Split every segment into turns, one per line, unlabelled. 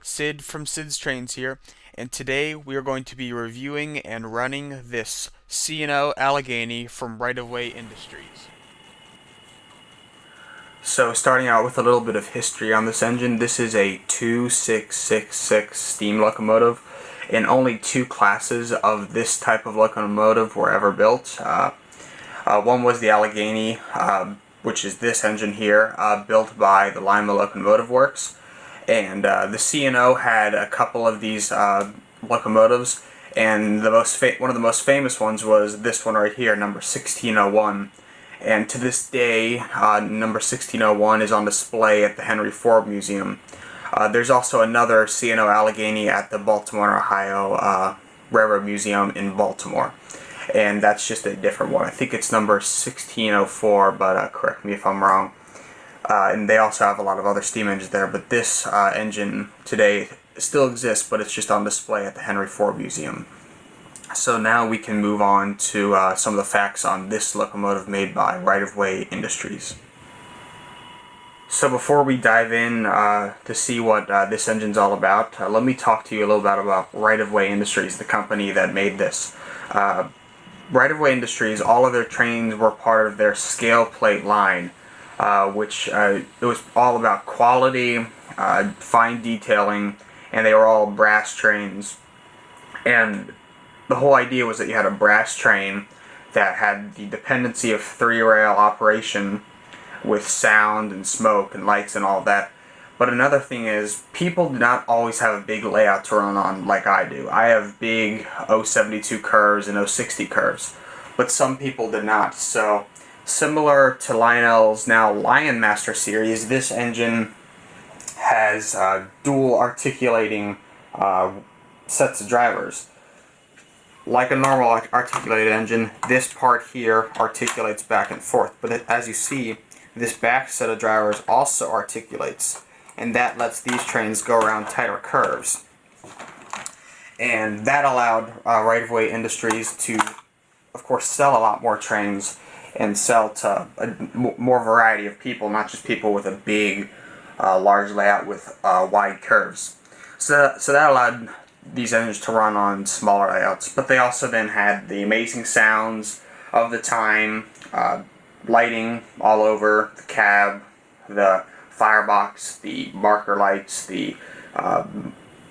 Sid from Sid's Trains here, and today we are going to be reviewing and running this C&O Allegheny from Right of Way Industries. So starting out with a little bit of history on this engine, this is a 2666 steam locomotive, and only two classes of this type of locomotive were ever built. One was the Allegheny, which is this engine here, built by the Lima Locomotive Works. And the C&O had a couple of these locomotives, and one of the most famous ones was this one right here, number 1601. And to this day, number 1601 is on display at the Henry Ford Museum. There's also another C&O Allegheny at the Baltimore, Ohio Railroad Museum in Baltimore. And that's just a different one. I think it's number 1604, but correct me if I'm wrong. And they also have a lot of other steam engines there, but this engine today still exists, but it's just on display at the Henry Ford Museum. So now we can move on to some of the facts on this locomotive made by Right of Way Industries. So before we dive in to see what this engine's all about, let me talk to you a little bit about Right of Way Industries, the company that made this. Right of Way Industries, all of their trains were part of their scale plate line, which it was all about quality, fine detailing, and they were all brass trains. And the whole idea was that you had a brass train that had the dependency of three-rail operation with sound and smoke and lights and all that. But another thing is, people do not always have a big layout to run on like I do. I have big 072 curves and 060 curves, but some people did not. So similar to Lionel's now Lion Master series, this engine has dual articulating sets of drivers. Like a normal articulated engine, this part here articulates back and forth, but as you see, this back set of drivers also articulates, and that lets these trains go around tighter curves. And that allowed Right of Way Industries to, of course, sell a lot more trains and sell to a more variety of people, not just people with a big, large layout with wide curves. So that allowed these engines to run on smaller layouts, but they also then had the amazing sounds of the time, lighting all over the cab, the firebox, the marker lights, the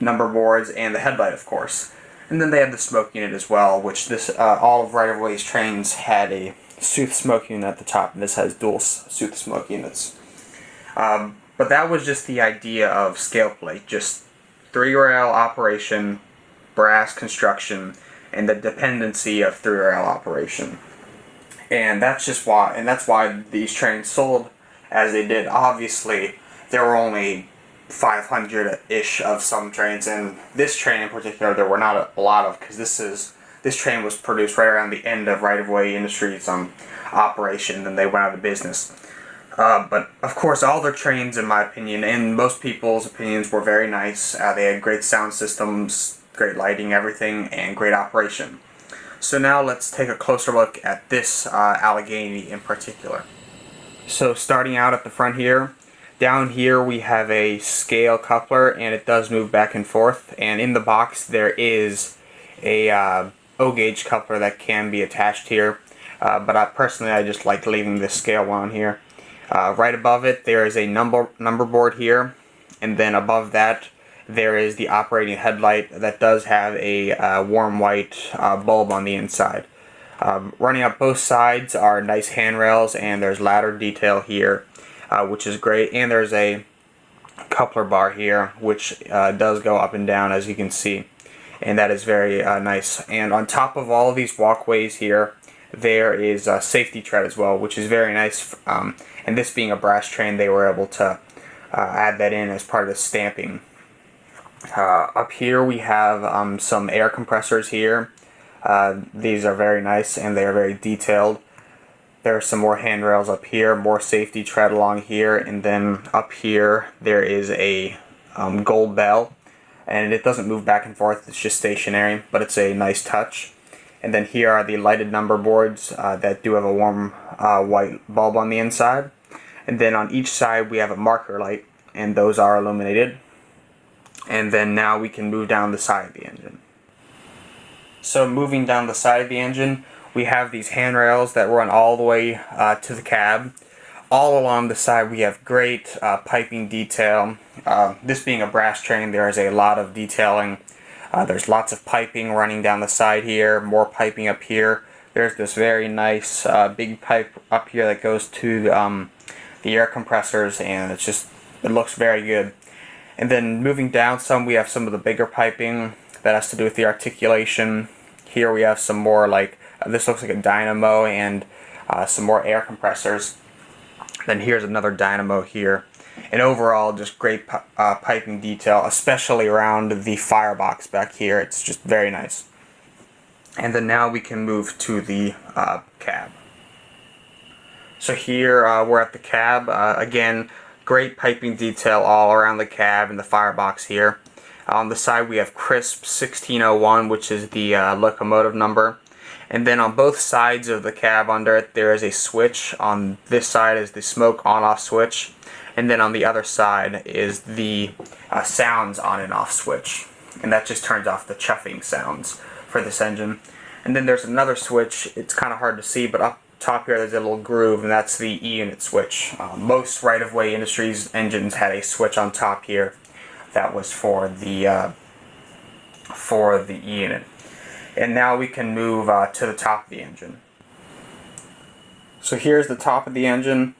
number boards, and the headlight, of course. And then they had the smoke unit as well, which all of Right of Way's trains had a Sooth smoke unit at the top, and this has dual Sooth smoke units. But that was just the idea of scale plate, just three-rail operation, brass construction, and the dependency of three-rail operation. And that's why these trains sold as they did. Obviously, there were only 500-ish of some trains, and this train in particular there were not a lot of, because this train was produced right around the end of Right of Way Industries' operation, and they went out of business. But of course, all their trains, in my opinion, and most people's opinions, were very nice. They had great sound systems, great lighting, everything, and great operation. So now let's take a closer look at this Allegheny in particular. So starting out at the front here, down here we have a scale coupler, and it does move back and forth. And in the box there is a O-gauge coupler that can be attached here. But I just like leaving this scale one on here. Right above it there is a number board here, and then above that there is the operating headlight that does have a warm white bulb on the inside. Running up both sides are nice handrails, and there's ladder detail here, which is great, and there's a coupler bar here which does go up and down, as you can see, and that is very nice. And on top of all of these walkways here there is a safety tread as well, which is very nice, and this being a brass train they were able to add that in as part of the stamping. Up here we have some air compressors here. These are very nice, and they are very detailed. There are some more handrails up here, more safety tread along here, and then up here there is a gold bell, and it doesn't move back and forth, it's just stationary, but it's a nice touch. And then here are the lighted number boards that do have a warm white bulb on the inside. And then on each side we have a marker light, and those are illuminated. And then now we can move down the side of the engine. So moving down the side of the engine, we have these handrails that run all the way to the cab. All along the side we have great piping detail. This being a brass train, there is a lot of detailing. There's lots of piping running down the side here, more piping up here. There's this very nice big pipe up here that goes to the air compressors, and it looks very good. And then moving down some, we have some of the bigger piping that has to do with the articulation. Here we have some more this looks like a dynamo and some more air compressors. Then here's another dynamo here. And overall, just great piping detail, especially around the firebox back here. It's just very nice. And then now we can move to the cab. So here we're at the cab. Again, great piping detail all around the cab and the firebox here. On the side we have crisp 1601, which is the locomotive number. And then on both sides of the cab under it, there is a switch. On this side is the smoke on-off switch. And then on the other side is the sounds on and off switch. And that just turns off the chuffing sounds for this engine. And then there's another switch. It's kind of hard to see, but up top here there's a little groove, and that's the E-unit switch. Most right-of-way industries engines had a switch on top here that was for the E-unit. And now we can move to the top of the engine. So here's the top of the engine.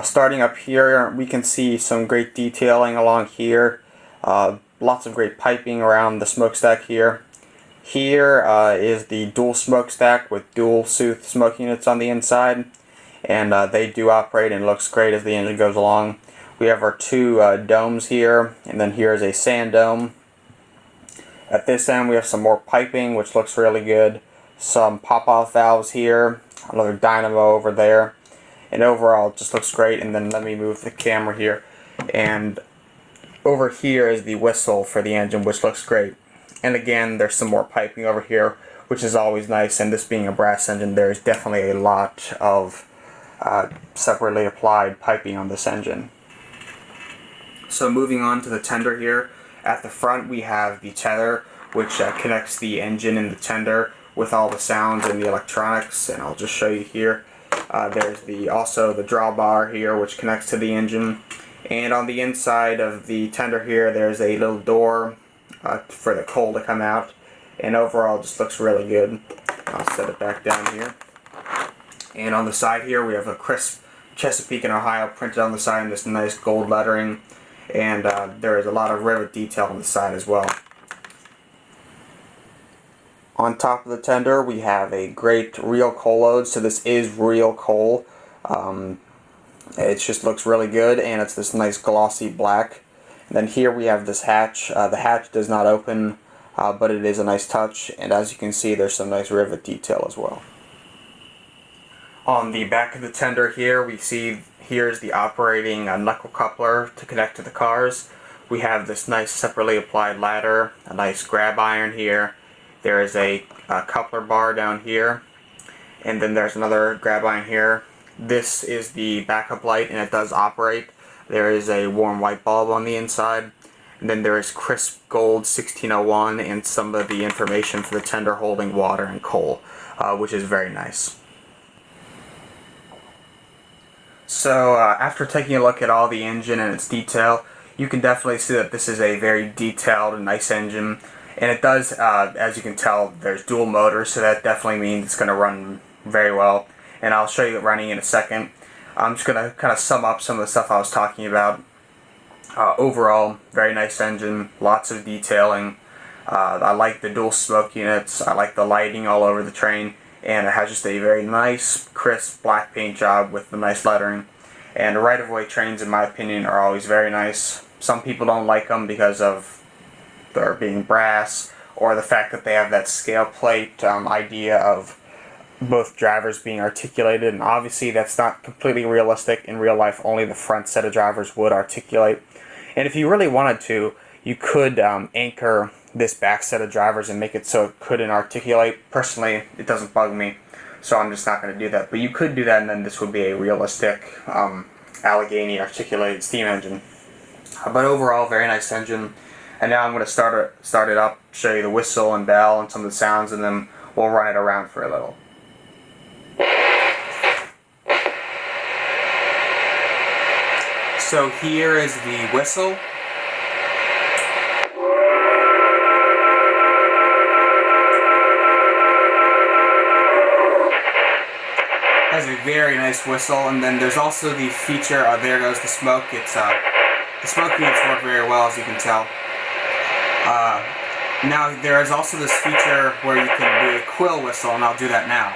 Starting up here, we can see some great detailing along here. Lots of great piping around the smokestack here. Here is the dual smokestack with dual Sooth smoke units on the inside. And they do operate and looks great as the engine goes along. We have our two domes here, and then here is a sand dome. At this end we have some more piping, which looks really good. Some pop-off valves here, another dynamo over there. And overall it just looks great. And then let me move the camera here. And over here is the whistle for the engine, which looks great. And again, there's some more piping over here, which is always nice. And this being a brass engine, there is definitely a lot of separately applied piping on this engine. So moving on to the tender here. At the front we have the tether, which connects the engine and the tender with all the sounds and the electronics, and I'll just show you here. There's also the drawbar here, which connects to the engine. And on the inside of the tender here, there's a little door for the coal to come out. And overall, it just looks really good. I'll set it back down here. And on the side here, we have a crisp Chesapeake and Ohio printed on the side in this nice gold lettering. And there is a lot of rivet detail on the side as well. On top of the tender we have a great real coal load, so this is real coal. It just looks really good, and it's this nice glossy black. And then here we have this hatch. The hatch does not open, but it is a nice touch, and as you can see there's some nice rivet detail as well. On the back of the tender here we see here's the operating knuckle coupler to connect to the cars. We have this nice separately applied ladder, a nice grab iron here. There is a coupler bar down here, and then there's another grab iron here. This is the backup light, and it does operate. There is a warm white bulb on the inside, and then there is crisp gold 1601 and some of the information for the tender holding water and coal, which is very nice. So after taking a look at all the engine and its detail, you can definitely see that this is a very detailed and nice engine. And it does, as you can tell, there's dual motors, so that definitely means it's going to run very well. And I'll show you it running in a second. I'm just going to kind of sum up some of the stuff I was talking about. Overall, very nice engine, lots of detailing. I like the dual smoke units, I like the lighting all over the train, and it has just a very nice, crisp black paint job with the nice lettering. And right-of-way trains, in my opinion, are always very nice. Some people don't like them because of their being brass, or the fact that they have that scale plate idea of both drivers being articulated, and obviously that's not completely realistic. In real life, only the front set of drivers would articulate. And if you really wanted to, you could anchor this back set of drivers and make it so it couldn't articulate. Personally, it doesn't bug me, so I'm just not going to do that. But you could do that, and then this would be a realistic Allegheny articulated steam engine. But overall, very nice engine. And now I'm going to start it up, show you the whistle and bell and some of the sounds, and then we'll run it around for a little. So here is the whistle. Has a very nice whistle, and then there's also the feature. There goes the smoke. It's the smoke units work very well, as you can tell. Now there is also this feature where you can do a quill whistle, and I'll do that now.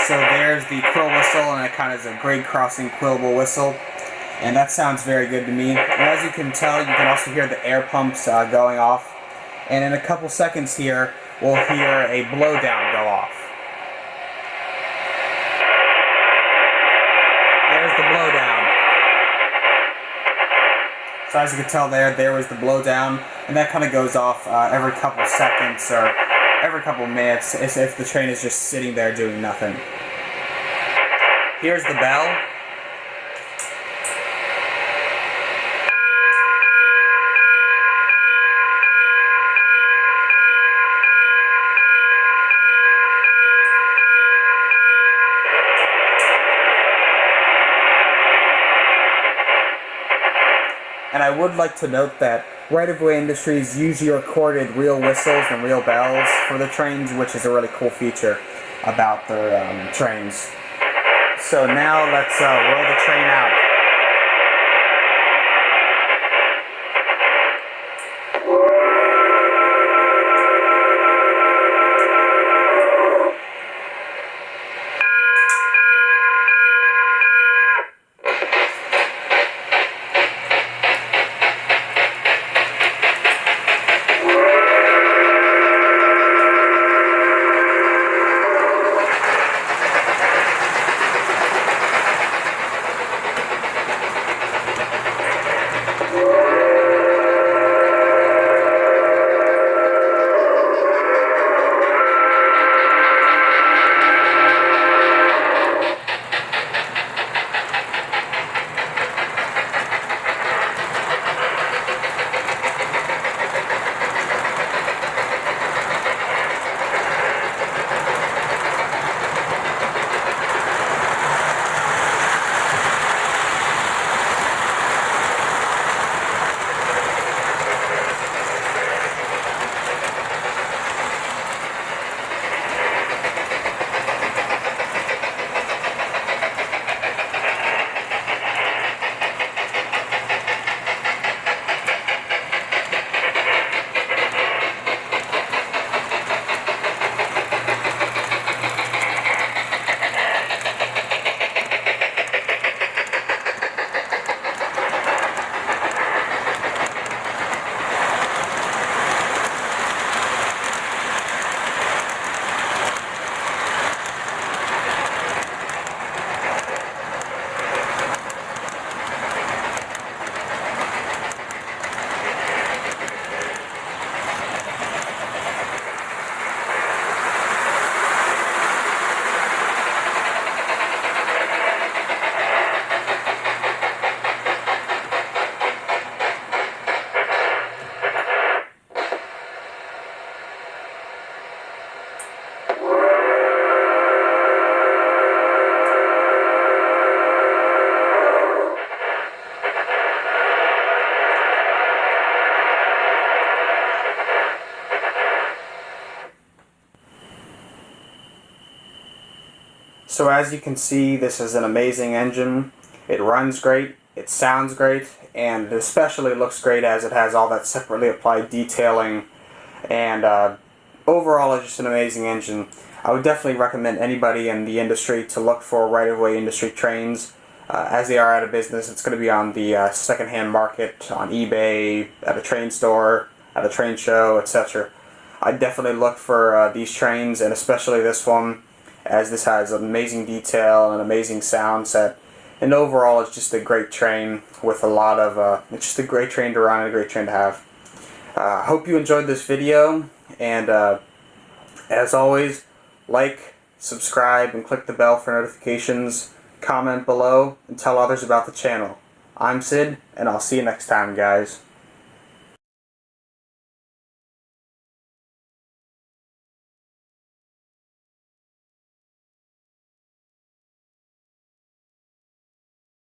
So there's the quill whistle, and it kind of is a grade crossing quillable whistle, and that sounds very good to me. And as you can tell, you can also hear the air pumps going off, and in a couple seconds here we'll hear a blowdown go off. There's the blowdown. So as you can tell there was the blowdown, and that kind of goes off every couple seconds or every couple minutes if the train is just sitting there doing nothing. Here's the bell. And I would like to note that Right-of-Way Industries usually recorded real whistles and real bells for the trains, which is a really cool feature about their trains. So now let's roll the train out. So as you can see, this is an amazing engine. It runs great, it sounds great, and it especially looks great as it has all that separately applied detailing, and overall it's just an amazing engine. I would definitely recommend anybody in the industry to look for right-of-way industry trains. As they are out of business, it's going to be on the second-hand market, on eBay, at a train store, at a train show, etc. I'd definitely look for these trains, and especially this one, as this has amazing detail and amazing sound set. And overall, it's just a great train with a lot of, it's just a great train to run and a great train to have. Hope you enjoyed this video, and As always, like, subscribe, and click the bell for notifications. Comment below and tell others about the channel. I'm Sid, and I'll see you next time, guys.